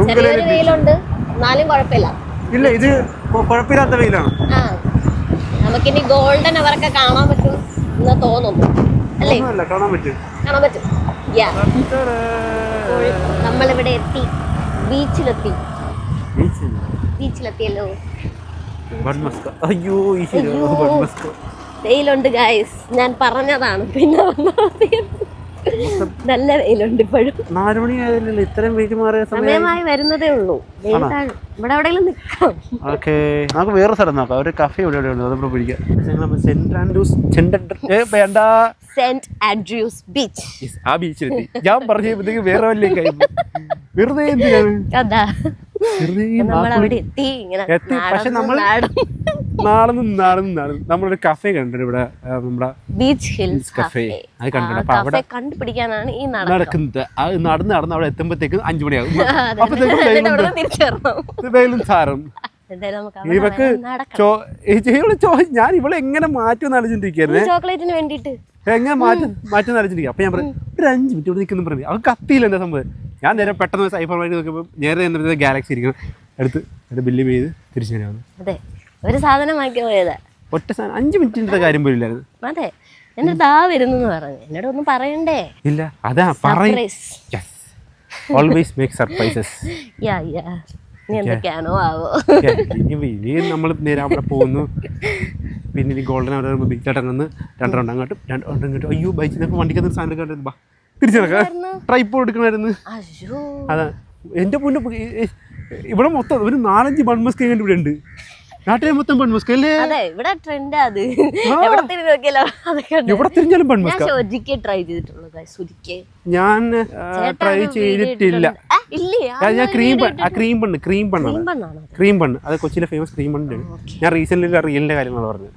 ചെറിയൊരു വെയിലുണ്ട് എന്നാലും കുഴപ്പമില്ല ഇല്ല ഇത് കുഴപ്പമില്ലാത്ത വെയിലാണ് ആ നമുക്കിനി ഗോൾഡൻ അവരൊക്കെ കാണാൻ പറ്റും എന്ന് തോന്നുന്നു അല്ലേ കാണാൻ പറ്റും നമ്മളിവിടെ എത്തി ബീച്ചിലെത്തിയല്ലോ അയ്യോ വെയിലുണ്ട് ഗൈസ് ഞാൻ പറഞ്ഞതാണ് പിന്നെ നല്ല വെയിലുണ്ട് ഇപ്പോഴും 4 മണി ആയതല്ലേ ഇത്രയും വെയിൽ മാറിയ സമയമായി വരുന്നതേ ഉള്ളൂ ഇവിടെ എവിടെയെങ്കിലും നിൽക്കാം നമുക്ക് വേറെ സ്ഥലം നോക്കാം ഒരു കഫേ ഇവിടെ ഉണ്ട് അതിവിടെ പിടിക്കാം സെന്റ് ആൻഡ്രൂസ് ബീച്ച് ആ ബീച്ചിലെത്തി ഞാൻ പറഞ്ഞപ്പോഴത്തേക്ക് വേറെ വല്ലേ വെറുതെ എന്തിനാണ് പക്ഷെ നമ്മൾ നമ്മളൊരു കഫേ കണ്ടിട്ട് ഇവിടെ നമ്മുടെ ബീച്ച് ഹിൽസ് കഫേ അത് കണ്ടിട്ട് അപ്പൊ അവിടെ കണ്ടുപിടിക്കാനാണ് ഈ നടക്കുന്നത് അത് നടന്ന് അവിടെ എത്തുമ്പോഴത്തേക്കും 5 മണിയാകും വെയിലും സാറും ഇവക്ക് ഞാൻ ഇവളെ എങ്ങനെ മാറ്റുമെന്ന് ആലോചിച്ചിരിക്കുന്നത് ചോക്ലേറ്റിന് വേണ്ടിട്ട് എങ്ങനെ മാറ്റുമെന്ന് ആലോചിച്ചിരിക്കുക അപ്പൊ ഞാൻ പറഞ്ഞു ഒരു 5 മിനിറ്റ് ഇവിടെ നിൽക്കുന്നു പറഞ്ഞു അവർക്ക് കത്തിയില്ല എന്താ സംഭവം ഞാൻ നേരെ പെട്ടെന്ന് സൈഫർ മാറ്റി നോക്കിയപ്പോൾ നേരെ ഗാലക്സി ഇരിക്കണം എടുത്ത് ബില്ല് ചെയ്ത് തിരിച്ചു വരാമെന്ന് അതെ ഒരു സാധനം വാങ്ങിക്കാൻ പോയതാ ഒറ്റ സാധനം 5 മിനിറ്റിന്റെ കാര്യം പോലില്ലായിരുന്നു അതെ എന്റെ ദാ വരുന്നു പറഞ്ഞു എന്നോട് ഒന്നും പറയണ്ടേ ഇല്ല അതാ ഓൾവേസ് മേക്ക് സർപ്രൈസസ് എന്തൊക്കെയാണോ ആവോ ഇനി നമ്മൾ നേരെ അവിടെ പോകുന്നു പിന്നെ ഇനി ഗോൾഡൻ അവിടെ ബിഗ് ചേട്ടൻ 2 റൗണ്ട് അങ്ങോട്ടും 2 റൗണ്ട് ഇങ്ങോട്ടും അയ്യോ ബൈക്കിനൊക്കെ വണ്ടിക്കകത്ത് സാധനം എടുക്കാണ്ട് തിരിച്ചു നടക്കാം ട്രൈപ്പോഡ് എടുക്കണമായിരുന്നു അതാ എൻ്റെ പൊന്നു ഇവിടെ മൊത്തം ഒരു 4-5 ബൺമസ്ക് ഇവിടെ ഉണ്ട് നാട്ടിലെ മൊത്തം പെൺമസ്ക് അല്ലേ? അതെ, ഇവിടെ ട്രെൻഡാ അത്. എവിടെ തിരിഞ്ഞു നോക്കിയാലോ അതൊക്കെ എവിടെ തിരിഞ്ഞാലും പെൺമസ്ക. ഞാൻ ഒരിക്കൽ ട്രൈ ചെയ്തിട്ടുള്ളൂ ഒരിക്കൽ. ഞാൻ ട്രൈ ചെയ്തിട്ടില്ല. ഇല്ലേ? ഞാൻ ക്രീം പണ്ണ് അത് കൊച്ചിയിലെ ഫേമസ് ക്രീം പണ്ണാണ്. ഞാൻ റീസെന്റ് റീലിന്റെ കാര്യങ്ങൾ പറഞ്ഞു.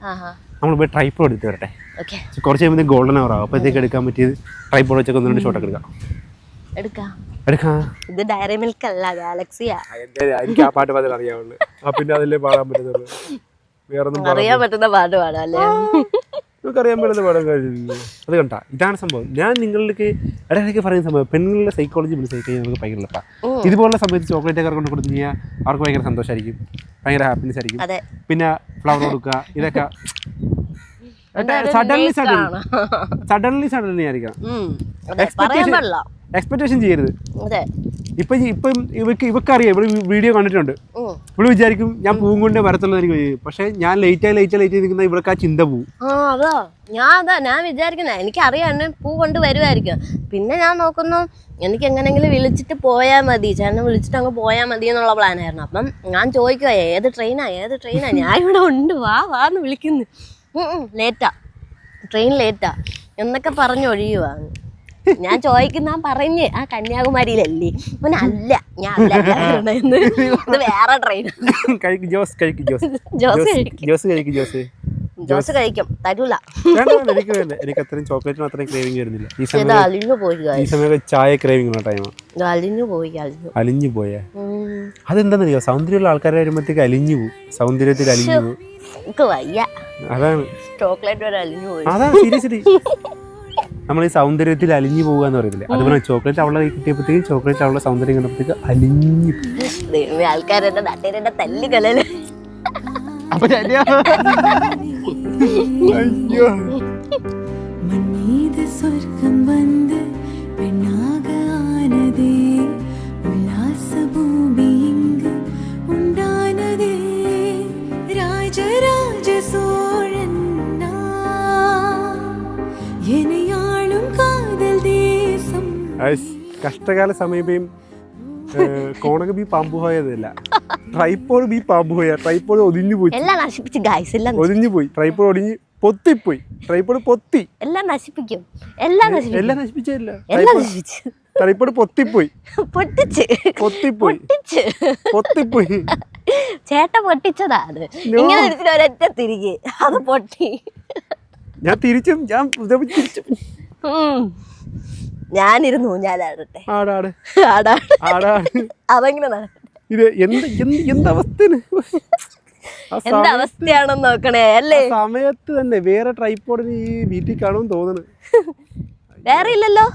നമ്മൾ പോയി ട്രൈപ്പോഡ് എടുത്ത് വരട്ടെ. കുറച്ച് കഴിയുമ്പോൾ ഗോൾഡൻ അവർ ആവും. അപ്പോഴത്തേക്ക് എടുക്കാൻ പറ്റിയത് ട്രൈപ്പോഡ് വെച്ചൊക്കെ 1-2 ഷോട്ട് എടുക്കാം. ഇത് ഡയറി മിൽക്ക് അല്ല, ഗാലക്സിയാ. എനിക്ക് ആ പാട്ട് പാടാൻ അറിയാവുള്ളൂ. പിന്നെ അതിലേ പാടാൻ പറ്റുന്നത്. വേറൊന്നും അറിയാൻ പറ്റുന്ന പാട്ട് പാടാം അല്ലേ? നമുക്കറിയാൻ പറ്റുന്ന പാടാൻ കഴിയില്ല. അത് കണ്ടാ, ഇതാണ് സംഭവം. ഞാൻ നിങ്ങൾക്ക് ഇടയ്ക്ക് പറയുന്ന സംഭവം, പെണ്ണുങ്ങളുടെ സൈക്കോളജി മനസ്സിലാക്കി നമുക്ക് ഭയങ്കര എളുപ്പമാണ്. ഇതുപോലുള്ള സമയത്ത് ചോക്ലേറ്റ് ഒക്കെ കൊണ്ട് കൊടുത്തു കഴിഞ്ഞാൽ അവർക്ക് ഭയങ്കര സന്തോഷമായിരിക്കും, ഭയങ്കര ഹാപ്പിനെസ് ആയിരിക്കും. പിന്നെ ഫ്ലവർ കൊടുക്കുക, ഇതൊക്കെ സഡൻലി ആയിരിക്കണം. എക്സ്പെക്ടേഷൻ ചെയ്യരുത്. ഇപ്പം ഇവക്കറിയാം, ഇവിടെ വീഡിയോ കണ്ടിട്ടുണ്ട്. ഇവിടെ വിചാരിക്കും ഞാൻ പൂവും കൊണ്ടേ വരത്തുള്ളൂ എനിക്ക്. പക്ഷെ ഞാൻ ലേറ്റായി നിൽക്കുന്ന ഇവർക്ക് ആ ചിന്ത പോവും. ഞാൻ വിചാരിക്കുന്ന എനിക്കറിയാം എന്നെ പൂ കൊണ്ട് വരുമായിരിക്കും. പിന്നെ ഞാൻ നോക്കുന്നു എനിക്ക് എങ്ങനെങ്കിലും വിളിച്ചിട്ട് പോയാൽ മതി, ചേട്ടനെ വിളിച്ചിട്ട് അങ്ങ് പോയാൽ മതി എന്നുള്ള പ്ലാനായിരുന്നു. അപ്പം ഞാൻ ചോദിക്കുക ഏത് ട്രെയിനാ ഞാൻ ഇവിടെ ഉണ്ട്, വാന്ന് വിളിക്കുന്നു. ട്രെയിൻ ലേറ്റാ എന്നൊക്കെ പറഞ്ഞൊഴിയുവാണ്. ഞാൻ ചോദിക്കുന്ന പറഞ്ഞ് ആ കന്യാകുമാരിയിലല്ലേ? അല്ല, ഞാൻ ഇത് വേറെ ട്രെയിൻ. ജോസ് കഴിക്കും, തരൂല. എനിക്ക് അത്രയും ചോക്ലേറ്റിന് അത്രയും ക്രേവിംഗ് വരുന്നില്ല ഈ സമയം. ചായ ക്രേവിംഗ് ടൈമാണ്. അലിഞ്ഞു പോയ അതെന്താന്നറിയോ? സൗന്ദര്യമുള്ള ആൾക്കാരെ വരുമ്പോഴത്തേക്ക് അലിഞ്ഞു പോകും. സൗന്ദര്യത്തിൽ അലിഞ്ഞു പോകും. അതാണ് ചോക്ലേറ്റ് വരെ അലിഞ്ഞു പോയി. അതാണ് സീരിയസ്ലി നമ്മൾ ഈ സൗന്ദര്യത്തിൽ അലിഞ്ഞു പോകുക എന്ന് പറയത്തില്ലേ? അതുപോലെ ചോക്ലേറ്റ് അവളെ കിട്ടിയപ്പോഴത്തേക്കും ചോക്ലേറ്റ് അവളുടെ സൗന്ദര്യം കണ്ടപ്പോഴത്തേക്ക് അലിഞ്ഞു. ആൾക്കാരെന്റെ നട്ടേരെ തല്ലി കലല്. മണ്ണീത് സ്വർഗം വന്ന് പെണ്ണാക ആനതേ, ഉല്ലാസഭൂമി ഇങ്ങ് ഉണ്ടാനതേ, രാജരാജ സോഴൻ എനയാളും കാതൽ ദേശം. കഷ്ടകാല സമീപം കോണക ബി പാമ്പ് പോയതല്ല, ട്രൈപ്പോഡ് ബി പാമ്പ് പോയ. ട്രൈപ്പോഡ് ഒടിഞ്ഞു പോയി, ഒടിഞ്ഞു പോയി. ട്രൈപ്പോഡ് ഒടിഞ്ഞ് പൊത്തിപ്പോയി. ട്രൈപ്പോഡ് പൊത്തി, എല്ലാം നശിപ്പിക്കും. എല്ലാം നശിപ്പിച്ചില്ല. ട്രൈപ്പോഡ് പൊത്തിപ്പോയി. ചേട്ട പൊട്ടിച്ചതാ അത്. ഇങ്ങനെ ഒരൊറ്റ തിരികെ അത് പൊട്ടി. ഞാൻ തിരിച്ചും ഞാനിരുന്നു ഊഞ്ഞാലാടട്ടെ. അതെങ്ങനെ ഇത് എന്തവസ്ഥയാണെന്ന് നോക്കണേ അല്ലേ? സമയത്ത് തന്നെ വേറെ ട്രൈപ്പോഡിന് ഈ വീട്ടിൽ കാണുമെന്ന് തോന്നുന്നു. വേറെ ഇല്ലല്ലോ?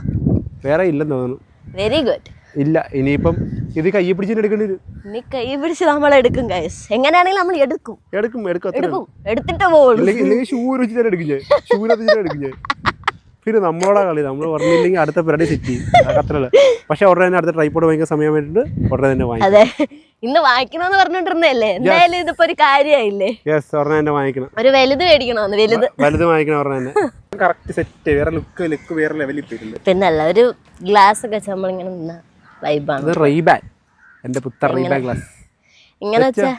വേറെ ഇല്ലെന്ന് തോന്നുന്നു. Very good. ഇല്ല, ഇനിയിപ്പം ഇത് കൈ പിടിച്ചിട്ട് എടുക്കേണ്ടി വരും. ഇനി കൈ പിടിച്ച് നമ്മൾ എടുക്കും ഗൈസ്. എങ്ങനെയാണെങ്കിലും നമ്മൾ എടുക്കും. എടുത്തിട്ട് പോകുള്ളൂ. ഇല്ലെങ്കിൽ ഷൂ വെച്ചിട്ട് എടുക്കും ഞാൻ. എടുക്കും ഞാൻ. പിന്നെ നമ്മളോടാ കളി. നമ്മൾ പറഞ്ഞില്ലെങ്കിൽ അടുത്ത പരിപാടി സെറ്റ് ചെയ്യും. അത്രല്ല. പക്ഷെ ഉടനെ തന്നെ അടുത്ത ട്രൈപ്പോഡ് വാങ്ങിക്കാൻ സമയം വേണ്ടിട്ട് ഉടനെ തന്നെ വാങ്ങിക്കും. അതെ, ഇന്ന് വാങ്ങിക്കണമെന്ന് പറഞ്ഞോണ്ടിരുന്നല്ലേ? എന്തായാലും ഇതിപ്പോ ഒരു കാര്യമായില്ലേ? ഉടനെ തന്നെ വാങ്ങിക്കണം. ഒരു വലുത് മേടിക്കണമെന്ന്. വലുത് വാങ്ങിക്കണം ഉടനെ തന്നെ. Correct set. വേറെ ലുക്ക് വേറെ ലെവലിൽ പോയിട്ടുണ്ട്. പിന്നല്ല, ഒരു ഗ്ലാസ് ഒക്കെ വെച്ച് നമ്മളിങ്ങനെ നിന്ന വൈബാണ്. റീബാൻ, എന്റെ പുത്തൻ റീബാൻ ഗ്ലാസ്. ഇങ്ങനെ വെച്ചാ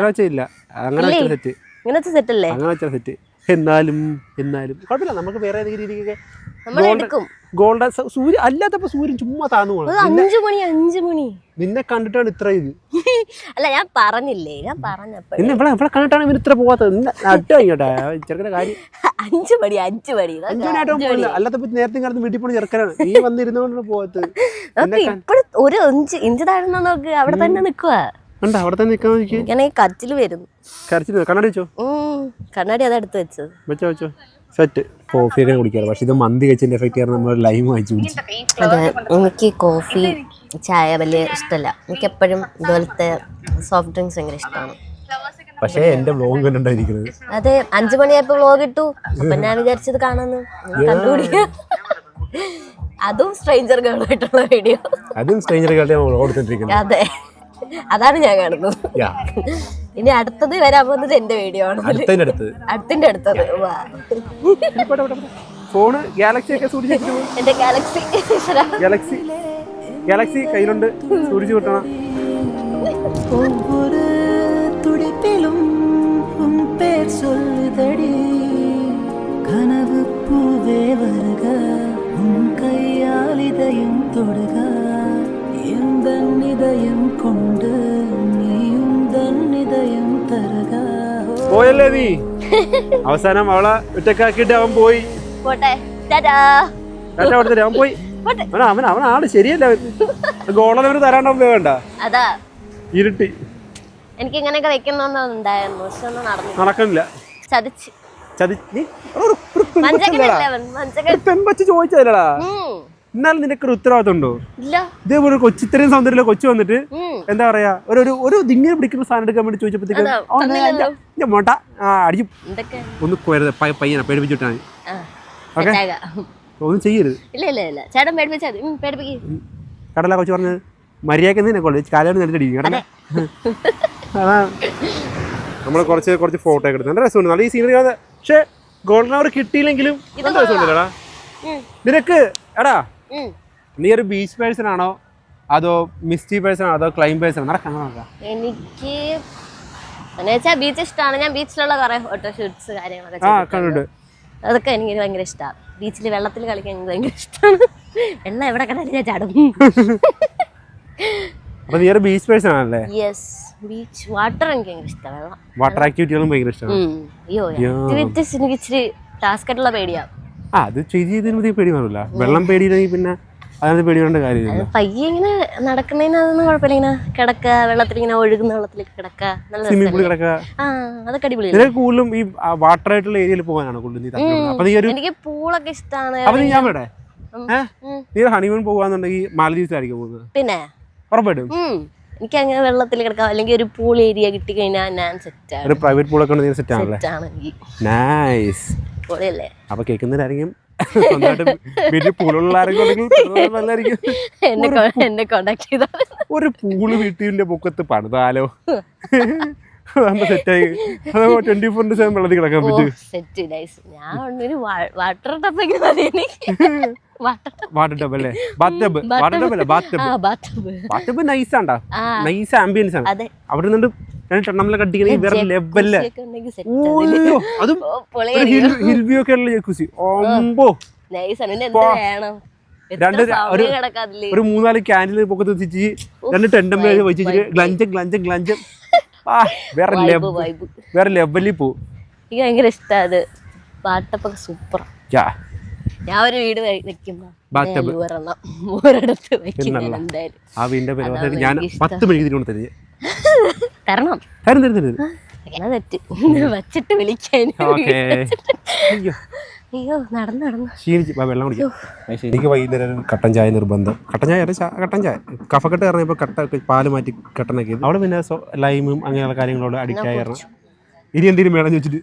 വെച്ചില്ല. അങ്ങനെ സെറ്റ്. ഇങ്ങനെ സെറ്റ് അല്ലേ? അങ്ങനെ വെച്ചാൽ സെറ്റ്. എന്നാലും കുഴപ്പമില്ല. നമുക്ക് വേറെ ഏതെങ്കിലും രീതിക്കൊക്കെ ഗോൾഡൻ സൂര്യൻ അല്ലാത്തപ്പോ സൂര്യൻ ചുമ്മാ താന്നു പോകണം. 5 മണി നിന്നെ കണ്ടിട്ടാണ് ഇത്ര ഇത്. അല്ല, ഞാൻ പറഞ്ഞില്ലേ, ഞാൻ പറഞ്ഞപ്പോ ഇവിടെ കണ്ടിട്ടാണ് ഇവന് ഇത്ര പോവാത്തത്. കേട്ടാ ചെറുക്കന്റെ കാര്യം. 5 മണി 5 മണിയായിട്ടും അല്ലാത്തപ്പോ നേരത്തെ കാലത്ത് വീട്ടിൽ പോണ ചെറുക്കനാണ്. നീ വന്നിരുന്നോണ്ടാണ് പോവാത്തത്. ഇപ്പഴും ഒരു ഇഞ്ച് താഴ്ന്ന നോക്ക്, അവിടെ തന്നെ നിക്കുവാ. അവിടെ തന്നെ നിൽക്കാൻ കരച്ചില് വരുന്നു. കണ്ണാടി വെച്ചോ? കണ്ണാടി അതെടുത്ത് വെച്ചോ സെറ്റ്. കോഫിയൊക്കെ കുടിക്കാറ്. പക്ഷെ ഇത് മന്തി കഴിച്ചതിന്റെ എഫക്ട് കാരണം നമ്മൾ ലൈം വാങ്ങിച്ചു കുടിച്ചു. അതെ, എനിക്ക് കോഫി ചായ വലിയ ഇഷ്ടമല്ല. എനിക്ക് എപ്പോഴും ഇതുപോലത്തെ സോഫ്റ്റ് ഡ്രിങ്ക്സ് ഭയങ്കര ഇഷ്ടമാണ്. പക്ഷേ എന്റെ വ്ലോഗ് കണ്ടിട്ടായിരിക്കുന്നത്. അതെ, 5 മണിയായപ്പോ വ്ലോഗ് ഇട്ടു. അപ്പൊ ഞാൻ വിചാരിച്ചത് കാണാന്ന് കണ്ടുപിടിക്കുക. അതും സ്ട്രേഞ്ചർ ഗേളുമായിട്ടുള്ള വീഡിയോ. അതെ, അതാണ് ഞാൻ കാണുന്നത്. ഇനി അടുത്തത് വരാൻ പോകുന്നത് എന്റെ വീഡിയോ ആണ്. അടുത്തിന്റെ അടുത്തത് ഫോണ് ഗാലക്സി ഒക്കെ എന്റെ ഗാലക്സി കയ്യിലുണ്ട്. സൂക്ഷിച്ചു കിട്ടണം. ഒവ്വൊരു തുടിപ്പിലും തൊടുക എന്തൻ ഇതയം കൊണ്ട് നീയും തന്നിതയം തരുക. പോയല്ലേ നീ? അവസാനം അവളെ ഒറ്റക്കാക്കിട്ട് അവൻ പോയി. പോട്ടെ, ടാറ്റാ. അവൻ പോയി. അവൻ ആള് ശരിയല്ല. ഗോളവന് തരാണ്ടോ വേണ്ട. അതാ ഇരുട്ടി. എനിക്ക് ഇങ്ങനെയൊക്കെ വെക്കണമെന്നുണ്ടായിരുന്നു, പക്ഷെ ഒന്നും നടക്കണില്ല. ചതിച്ച് പെൺപച്ച ചോദിച്ചതല്ലടാ. എന്നാലും നിനക്കൊരു ഉത്തരവാദിത്തം ഉണ്ടോ? ഇതേപോലെ ഒരു കൊച്ചു, ഇത്രയും സൗന്ദര്യമുള്ള കൊച്ചു വന്നിട്ട് എന്താ പറയാ, ഒരു ദിങ്ങനെ പിടിക്കുന്ന സാധനം എടുക്കാൻ വേണ്ടി ചോദിച്ചപ്പോഴത്തേക്കും മോട്ട അടിച്ചു ഒന്ന് പയ്യനെ പേടിപ്പിച്ചിട്ടാണ്. ഒന്നും ചെയ്യരുത്. കടല കൊച്ചു പറഞ്ഞത് മര്യാദക്ക് തന്നെ കൊള്ളു, കാലാണ് നിലത്തടിക്കും കടല. അതാ നമ്മൾ കുറച്ച് ഫോട്ടോ ഒക്കെ എടുത്തു. നല്ല രസമുണ്ട്, നല്ല ഈ സീനറി. പക്ഷെ ഗോൾഡൻ അവർ കിട്ടിയില്ലെങ്കിലും നല്ല രസമുണ്ടല്ലോടാ. നിനക്ക് എടാ, നീ ഒരു ബീച്ച് പേഴ്സൺ ആണോ അതോ മിസ്റ്റി പേഴ്സൺ ആണോ അതോ ക്ലൈം പേഴ്സൺ ആണോ? നടക്കാം. എനിക്ക് ബീച്ച് ഇഷ്ടമാണ്. ഞാൻ ബീച്ചിലുള്ള കുറെ ഫോട്ടോഷൂട്ട്സ് കാര്യങ്ങളൊക്കെ കണ്ടിട്ടുണ്ട്. അതൊക്കെ എനിക്ക് ഭയങ്കര ഇഷ്ടമാണ്. ബീച്ചിൽ വെള്ളത്തിൽ കളിക്കാൻ എനിക്ക് ഭയങ്കര ഇഷ്ടമാണ്. വെള്ളം എവിടെ കണ്ടാലും ഞാൻ ചാടും. അപ്പൊ നീ ഒരു ബീച്ച് പേഴ്സൺ ആണല്ലേ? യെസ്, ബീച്ച് വാട്ടർ എനിക്ക് ഭയങ്കര ഇഷ്ടമാണ്. വെള്ളം, വാട്ടർ ആക്ടിവിറ്റികളും ഭയങ്കര ഇഷ്ടമാണ്. അയ്യോ, ആക്ടിവിറ്റീസ് എനിക്ക് ഇച്ചിരി ടാസ്ക് ആയിട്ടുള്ള പേടിയാണ്. അത് ചെയ്ത് പേടി വരില്ല. വെള്ളം പേടിയില്ലെങ്കിൽ പിന്നെ അതിനകത്ത് പേടി വേണ്ട കാര്യമില്ല. പയ്യെ ഇങ്ങനെ നടക്കുന്നതിന് അതൊന്നും കുഴപ്പമില്ല. ഇങ്ങനെ കിടക്കുക, വെള്ളത്തിൽ ഇങ്ങനെ ഒഴുകുന്ന വെള്ളത്തിലേക്ക് കിടക്കുക, സ്വിമ്മിംഗ് പൂളിൽ കിടക്കുക, അതൊക്കെ അടിപൊളിയാണ്. കൂടുതലും ഈ വാട്ടർ ആയിട്ടുള്ള ഏരിയയിൽ പോകാനാണ് കൂടുതൽ. എനിക്ക് പൂളൊക്കെ ഇഷ്ടമാണ്. അപ്പൊ ഞാൻ ഇവിടെ നീ ഹണിമൂൺ പോകാന്നുണ്ടെങ്കിൽ മാലദ്വീപ്സ് ആയിരിക്കും പോകുന്നത്. പിന്നെ ഉറപ്പായിട്ടും എനിക്ക് അങ്ങനെ വെള്ളത്തിൽ കിടക്കാം, അല്ലെങ്കിൽ ഒരു പൂൾ ഏരിയ കിട്ടി കഴിഞ്ഞാൽ ഞാൻ സെറ്റ്. ഒരു പ്രൈവറ്റ് പൂളൊക്കെ സെറ്റ് ആണല്ലേ? നൈസ്. പൊളിയല്ലേ? അപ്പൊ കേൾക്കുന്നവരായിരിക്കും വീട്ടിൽ പൂളുള്ള ആരെങ്കിലും എന്നെ കോണ്ടാക്ട് ചെയ്താൽ ഒരു പൂള് വീട്ടിന്റെ പൊക്കത്ത് പണിതാലോ. സെറ്റായി 24/7 വെള്ളത്തിൽ കിടക്കാൻ പറ്റും. Set nice. ഞാൻ ഒരു വാട്ടർ ടബ് മതി എനിക്ക്. വാട്ടർ ടബ് അല്ലേ? ബാത്ത് നൈസ് ആണ്ടാ, നൈസ് ആംബിയൻസ് ആണ്. അവിടെ നിന്ന് രണ്ടെണ്ണമില്ല കട്ടിക്കണെങ്കിൽ വേറെ ലെവല്. അതും ഹിൽ വ്യൂ ഒക്കെ ഉള്ള ജക്കൂസി. ഒരു 3-4 ക്യാൻഡിൽ പൊക്കത്ത് വെച്ചിട്ട് 2 ടെൻഡം വെച്ചിട്ട് ഗ്ലഞ്ചം വേറെ ലെവലിൽ പോവും. എനിക്ക് ഭയങ്കര ഇഷ്ടമാണ്. വാട്ടപ്പൊക്കെ സൂപ്പർ. ഞാൻ ഒരു വീട് വെക്കുമ്പോ ഒരിടത്ത് വെക്കും. ആ വീടിന്റെ പേര് ഞാൻ 10 മണിക്ക് തിരികൊണ്ട് തരും. തരണം. തെറ്റ് വച്ചിട്ട് വിളിക്കാൻ. അയ്യോ, നടന്നു വെള്ളം കുടിക്കാം. എനിക്ക് വൈകുന്നേരം കട്ടൻ ചായ നിർബന്ധം. കട്ടൻ ചായ കഫക്കെട്ട് കയറിയപ്പോൾ പാല് മാറ്റി കട്ടനാക്കി. അവിടെ പിന്നെ ലൈമും അങ്ങനെയുള്ള കാര്യങ്ങളോട് അഡിക്റ്റ് ആയി. ഇനി എന്തെങ്കിലും വേണം ചോദിച്ചിട്ട്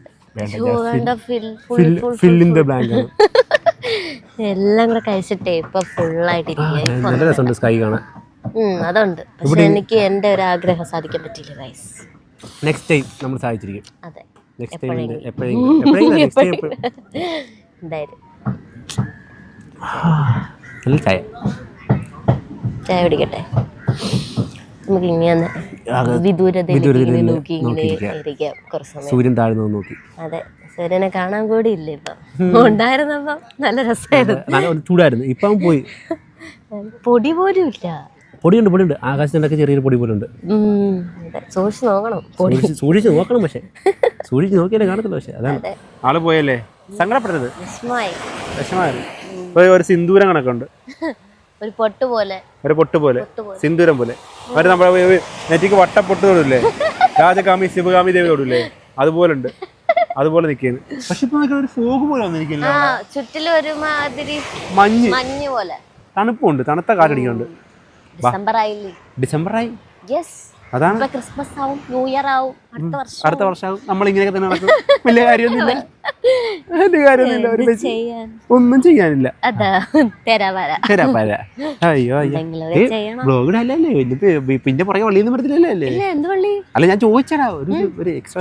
എല്ലാം കൂടെ കഴിച്ചിട്ടേ ഇപ്പൊ ഫുള്ളായിട്ടിരിക്കും. നല്ല രസമുണ്ട് സ്കൈ കാണാൻ. അതുണ്ട്, പക്ഷെ എനിക്ക് എന്റെ ഒരു ആഗ്രഹം സാധിക്കാൻ പറ്റില്ല ഗൈസ്. നെക്സ്റ്റ് ടൈം നമ്മൾ സാധിച്ചിരിക്കും. അതെ, നെക്സ്റ്റ് ടൈം എപ്പോഴെങ്കിലും എന്തായാലും നല്ല ചായ കുടിക്കട്ടെ. നമുക്ക് ഇങ്ങനെ വിദൂരതയിലേക്ക് നോക്കി ഇങ്ങനെ ഇരിക്കാം കുറച്ച് സമയം. സൂര്യൻ താഴ്ന്നു നോക്കി. അതെ, സൂര്യനെ കാണാൻ കൂടി ഇല്ല. ഇപ്പം ഉണ്ടായിരുന്നപ്പം നല്ല രസമായിരുന്നു. ചൂടായിരുന്നു. ഇപ്പം പോയി. പൊടി പോലും ഇല്ല. പൊടിയുണ്ട്. ആകാശത്തിൻ്റെ ചെറിയൊരു പൊടി പോലും ഉണ്ട്. സൂക്ഷിച്ച് നോക്കണം. സൂക്ഷിച്ച് നോക്കണം. പക്ഷെ സൂക്ഷിച്ച് നോക്കിയാലേ കാണത്തില്ല. പക്ഷെ അതാണ് ആള് പോയല്ലേ സങ്കടപ്പെട്ടത്. വിഷമായിരുന്നു. ഒരു സിന്ദൂരം കണക്കുണ്ട്. ഒരു പൊട്ട് പോലെ സിന്ദൂരം പോലെ. അവര് നമ്മളെ നെറ്റിക്ക് വട്ടപ്പൊട്ട് തൊടില്ലേ, രാജകാമി ശിവകാമി ദേവി തൊടില്ലേ, അതുപോലെ നിൽക്കുന്നു. പക്ഷെ ഇപ്പൊ ഒരു ഫോഗ് പോലെ വന്നിരിക്കില്ല. ചുറ്റിലും ഒരുമാതിരി മഞ്ഞ് പോലെ. തണുപ്പുണ്ട്, തണുത്ത കാറ്റടിക്കുന്നുണ്ട്. ഡിസംബറായി. അതാണ് ക്രിസ്മസ് ആവും, ന്യൂ ഇയർ ആവും, അടുത്ത വർഷമാവും. നമ്മൾ ഇങ്ങനെയൊക്കെ തന്നെ നടക്കും. വലിയ കാര്യമൊന്നുമില്ല. ഒന്നും ചെയ്യാനില്ല. അയ്യോ ബ്ലോഗ് ഇടല്ലേ, പിന്നെ പുറകെ വള്ളിയൊന്നും പറ്റത്തില്ലല്ലേ. അല്ല ഞാൻ ചോദിച്ചടാ ഒരു എക്സ്ട്രാ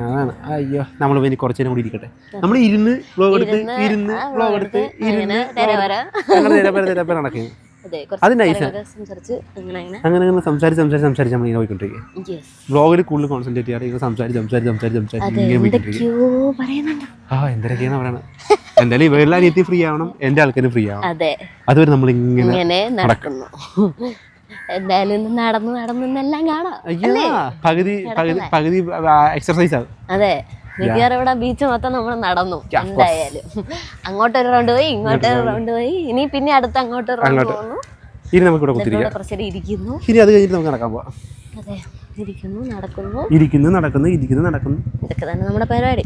അതാണ്. അയ്യോ നമ്മൾ പിന്നെ കുറച്ചു നേരം കൂടി ഇരിക്കട്ടെ. നമ്മൾ ഇരുന്ന് ബ്ലോഗ് എടുത്ത് നടക്കുന്നു. അത് നൈസാണ്. അങ്ങനെ സംസാരിച്ച് നമ്മൾ ഇങ്ങനെ പോയിക്കൊണ്ടിരിക്കുക. വ്ളോഗിൽ കൂടുതൽ കോൺസെൻട്രേറ്റ് ചെയ്യാറ്. സംസാരിച്ച് എന്തൊക്കെയാണ് പറയണത്. എന്തായാലും ഇവരെല്ലാം അനിയത്തി ഫ്രീ ആവണം, എന്റെ ആൾക്കാരും ഫ്രീ ആവണം. അതെ, അതുവരെ നമ്മൾ ഇങ്ങനെ നടക്കുന്നു. എന്തായാലും നടന്നെല്ലാം കാണാം. പകുതി എക്സർസൈസ് ആകും. അതെ, മിക്കവാറും ഇവിടെ ബീച്ച് മൊത്തം നമ്മൾ നടന്നു. എന്തായാലും അങ്ങോട്ടൊരു റൗണ്ട് പോയി, ഇങ്ങോട്ടൊരു റൗണ്ട് പോയി, ഇനി പിന്നെ അടുത്ത് അങ്ങോട്ടൊരു റൗണ്ട് പോകുന്നു. ഇനി നമുക്ക് ഇവിടെ കുത്തിരിക്കാം. കുറച്ചേരം ഇരിക്കുന്നു. ഇനി അത് കഴിഞ്ഞിട്ട് നമുക്ക് നടക്കാൻ പോവാം. അതെ, ഇരിക്കുന്നു, നടക്കുന്നു, നടക്കുന്നു. ഇതൊക്കെ തന്നെ നമ്മുടെ പരിപാടി.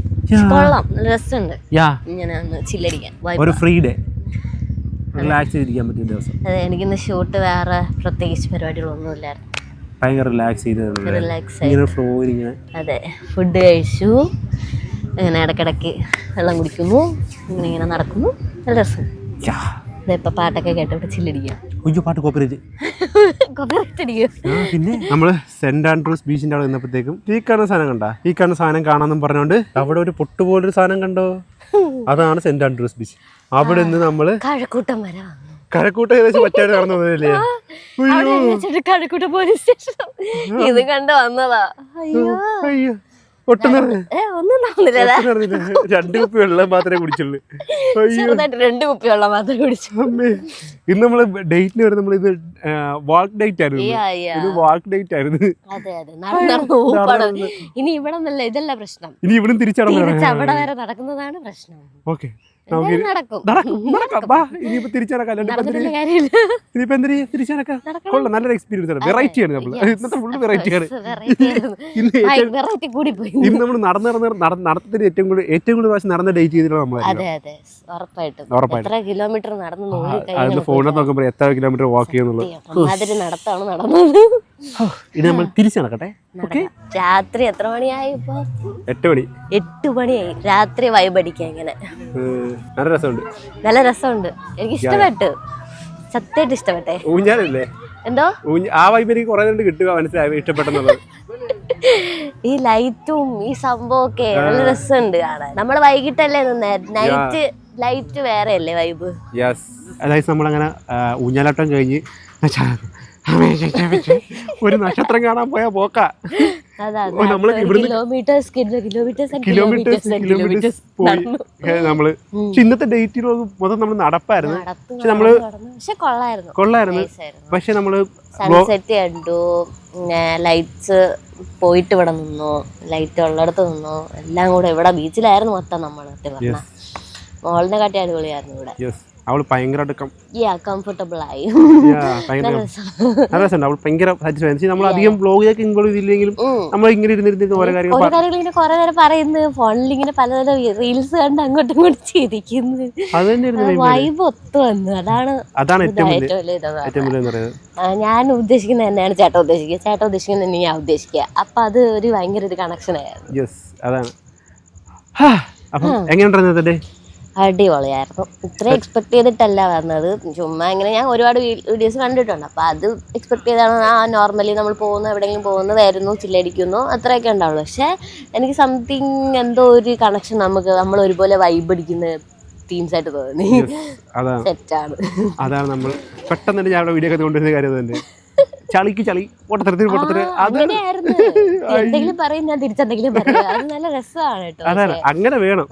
കൊള്ളാം, നല്ല രസമുണ്ട് ഇങ്ങനെ ഒന്ന് ചില്ലടിക്കാൻ. ഒരു ഫ്രീ ഡേ, റിലാക്സ് ചെയ്തിരിക്കാൻ പറ്റിയ ദിവസം. അതെ, എനിക്കിന്ന് ഷൂട്ട് വേറെ പ്രത്യേകിച്ച് പരിപാടികളൊന്നും ഇല്ലായിരുന്നു. ഭയങ്കര റിലാക്സ് ചെയ്ത്. അതെ, ഫുഡ് കഴിച്ചു, ഇങ്ങനെ ഇടയ്ക്കിടയ്ക്ക് വെള്ളം കുടിക്കുന്നു, ഇങ്ങനെ നടക്കുന്നു, നല്ല രസം. ഇപ്പൊ പാട്ടൊക്കെ കേട്ട് ഇവിടെ ചില്ലടിക്കുക. പാട്ട് കോപ്പറേറ്റ് പിന്നെ നമ്മള് സെന്റ് ആൻഡ്രൂസ് ബീച്ചിന്റെ അവിടെ നിന്നപ്പോഴത്തേക്കും ഈ കാണുന്ന സാധനം കണ്ടാ, ഈ കാണുന്ന സാധനം കാണാന്നും പറഞ്ഞോണ്ട് അവിടെ ഒരു പൊട്ടുപോലൊരു സാധനം കണ്ടോ, അതാണ് സെന്റ് ആൻഡ്രൂസ് ബീച്ച്. അവിടെ നിന്ന് നമ്മള് കഴക്കൂട്ടം വരെ വന്നു. കഴക്കൂട്ടം ഏകദേശം പറ്റാതെ നടന്നു പോയല്ലേ. കഴക്കൂട്ട പോലീസ് സ്റ്റേഷൻ ഇത് കണ്ട് വന്നതാ. അയ്യോ, ഒട്ടും ഒന്നും നടന്നില്ല. 2 കുപ്പി വെള്ളം മാത്രമേ കുടിച്ചുള്ളൂ. 2 കുപ്പി വെള്ളം മാത്രമേ കുടിച്ചു. ഇന്ന് നമ്മള് ഡേറ്റിന് വരെ നമ്മൾ ഇത് വാക്ക് ഡേറ്റ് ആയിരുന്നു. അതെ, നടന്നു. ഇനി ഇവിടെ നിന്നല്ല, ഇതല്ല പ്രശ്നം. ഇനി ഇവിടെ തിരിച്ചവിടെ വരെ നടക്കുന്നതാണ് പ്രശ്നം. ഓക്കെ, നടക്കും. ഇനിയിപ്പോ കൊള്ളാം, നല്ലൊരു എക്സ്പീരിയൻസ് ആണ്. വെറൈറ്റി ആണ് നമ്മൾ ഇന്നത്തെ ഫുള്ള് വെറൈറ്റി ആണ്. ഇന്ന് നമ്മൾ നടത്തത്തിന് ഏറ്റവും കൂടുതൽ പ്രാവശ്യം നടന്ന ഡേറ്റ് ചെയ്തിട്ടുള്ള നമ്മൾ. എത്ര കിലോമീറ്റർ നടന്നു ഫോണിൽ നോക്കുമ്പോൾ എത്ര കിലോമീറ്റർ വാക്ക് ചെയ്യുന്നുള്ളത് നടത്താണ് നടന്നത്. ഇനി നമ്മൾ തിരിച്ചു നടക്കട്ടെ. രാത്രി എത്ര മണിയായി? ഇപ്പൊ 8 മണിയായി. രാത്രി വൈബ് അടിക്കാൻ ഇങ്ങനെ നല്ല രസമുണ്ട്. എനിക്ക് ഇഷ്ടപ്പെട്ടു, സത്യമായിട്ട് ഇഷ്ടപ്പെട്ടെ. ഊഞ്ഞാലല്ലേ എന്തോ ആ വൈബ് എനിക്ക് കുറെ കിട്ടുക മനസ്സിലായി, ഇഷ്ടപ്പെട്ടെന്നുള്ളത്. ഈ ലൈറ്റും ഈ സംഭവം ഒക്കെ നല്ല രസമുണ്ട് കാണാൻ. നമ്മള് വൈകിട്ടല്ലേ നിന്നേ, ലൈറ്റ് വേറെ അല്ലേ വൈബ്. അതായത് നമ്മളങ്ങനെ ഊഞ്ഞാലാട്ടം കഴിഞ്ഞ് ഒരു നക്ഷത്രം കാണാൻ പോയാ പോക്കാ. നമ്മള് ഇന്നത്തെ ഡേറ്റിൽ മൊത്തം നമ്മൾ നടപ്പായിരുന്നു. പക്ഷെ നമ്മള് കൊള്ളായിരുന്നു. പക്ഷെ നമ്മള് സൺസെറ്റ് കണ്ടു, ലൈറ്റ്സ് പോയിട്ട് ഇവിടെ നിന്നു, ലൈറ്റ് ഉള്ളിടത്ത് നിന്നു, എല്ലാം കൂടെ ഇവിടെ ബീച്ചിലായിരുന്നു മൊത്തം. നമ്മള് മോളിനെ കാട്ടി അടിപൊളിയായിരുന്നു ഇവിടെ. അവള് ഭയങ്കരമായിട്ട് കംഫർട്ടബിൾ ആയി. അവൾ ഭയങ്കര സാറ്റിസ്ഫൈ. നമ്മൾ അധികം വ്ലോഗിലേക്ക് ഇൻവോൾവ് ചെയ്തില്ലെങ്കിലും നമ്മൾ ഇങ്ങനെ ഇരുന്നിരുന്ന ഓരോ കാര്യങ്ങൾ ഇങ്ങനെ കുറെ നേരം പറയുന്നു, ഫോണിൽ ഇങ്ങനെ പലതരം റീൽസ് കണ്ട് അങ്ങോട്ടും ഇങ്ങോട്ടും ചിരിക്കുന്നു. വൈബ് ഒത്തു വന്നു. അതാണ് ഏറ്റവും വലിയ. ഞാൻ ഉദ്ദേശിക്കുന്നത് തന്നെയാണ് ചേട്ടൻ ഉദ്ദേശിക്കുക, ചേട്ടൻ ഉദ്ദേശിക്കുന്നത് തന്നെ ഞാൻ ഉദ്ദേശിക്കുക. അപ്പൊ അത് ഒരു ഭയങ്കര ഒരു കണക്ഷൻ ആയിരുന്നു. അതാണ്. അപ്പം എങ്ങനെയുണ്ടായിരുന്നു? അടിപൊളിയായിരുന്നു. ഇത്ര എക്സ്പെക്ട് ചെയ്തിട്ടല്ല വന്നത്. ചുമ്മാ ഇങ്ങനെ ഞാൻ ഒരുപാട് വീഡിയോസ് കണ്ടിട്ടുണ്ട്. അപ്പം അത് എക്സ്പെക്ട് ചെയ്താണ്. നോർമലി നമ്മൾ എവിടെയെങ്കിലും പോകുന്നു, വരുന്നു, ചില്ലടിക്കുന്നു, അത്രയൊക്കെ ഉണ്ടാവുള്ളൂ. പക്ഷെ എനിക്ക് സംതിങ് എന്തോ ഒരു കണക്ഷൻ നമ്മൾ ഒരുപോലെ വൈബ് അടിക്കുന്ന ടീംസ് ആയിട്ട് തോന്നി. സെറ്റാണ്. അതാണ് നമ്മൾ പെട്ടെന്ന് ഞാൻ വീഡിയോ ഒക്കെ കൊണ്ടുവരുന്ന കാര്യം തന്നെ. ചളിക്ക് ചളി, പൊട്ടത്തരത്തിന് പൊട്ടത്തര. എന്തെങ്കിലും പറയും, ഞാൻ തിരിച്ചെന്തെങ്കിലും പറയും. അത് നല്ല രസമാണ് കേട്ടോ. അതാണ്, അങ്ങനെ വേണം.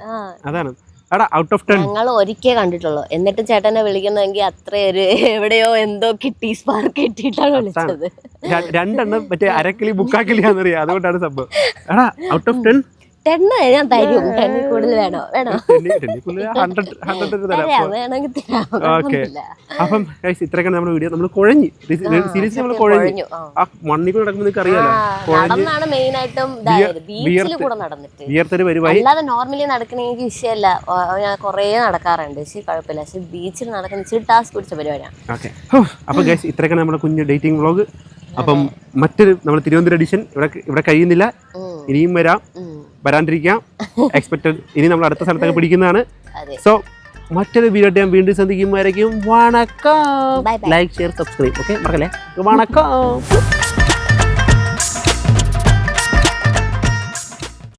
അതാണ്. ഔട്ട് ഓഫ് 10 ഞങ്ങൾ ഒരിക്കൽ കണ്ടിട്ടുള്ളൂ. എന്നിട്ട് ചേട്ടനെ വിളിക്കുന്നെങ്കിൽ അത്രയൊരു എവിടെയോ എന്തോ കിട്ടി, സ്പാർക്ക് കിട്ടിയിട്ടാണ് വിളിച്ചത്. 2 എണ്ണം മറ്റേ അരക്കിളി മുക്കാക്കിളിയാന്നറിയാം. അതുകൊണ്ടാണ് സംഭവം. ഔട്ട് ഓഫ് 10 ഞാൻ തരും. 10 കൂടുതൽ വേണോ? അപ്പം ഇത്രയൊക്കെ നമ്മുടെ വീഡിയോ. നമ്മൾ കുഴഞ്ഞു, സീരീസ് നമ്മൾ കുഴഞ്ഞു. ആ മണ്ണിൽ നടക്കുമ്പോൾ നിങ്ങൾക്ക് അറിയാലോ, വിയർത്തൊരു പരിപാടി. അല്ലാതെ നോർമലി നടക്കണമെങ്കിൽ വിഷയമല്ല, ഞാൻ കുറേ നടക്കാറുണ്ട്, പക്ഷെ കുഴപ്പമില്ല. പക്ഷെ ബീച്ചിൽ നടക്കുന്ന ഇച്ചിരി ടാസ്ക് പിടിച്ച പരിപാടിയാണ്. ഓക്കെ, അപ്പൊ ഇത്രയൊക്കെ നമ്മുടെ കുഞ്ഞ് ഡേറ്റിംഗ് വ്ളോഗ്. അപ്പം മറ്റൊരു നമ്മൾ തിരുവനന്തപുരം എഡിഷൻ ഇവിടെ കഴിയുന്നില്ല, ഇനിയും വരാണ്ടിരിക്കാം. എക്സ്പെക്റ്റഡ് ഇനി നമ്മൾ അടുത്ത സ്ഥലത്തൊക്കെ പിടിക്കുന്നതാണ്. സോ മറ്റൊരു വീഡിയോ ഞാൻ വീണ്ടും സന്ധിക്കുമ്പോഴേക്കും വണക്കം. Like, share, subscribe. ഓക്കെ, മറക്കല്ലേ. വണക്കം.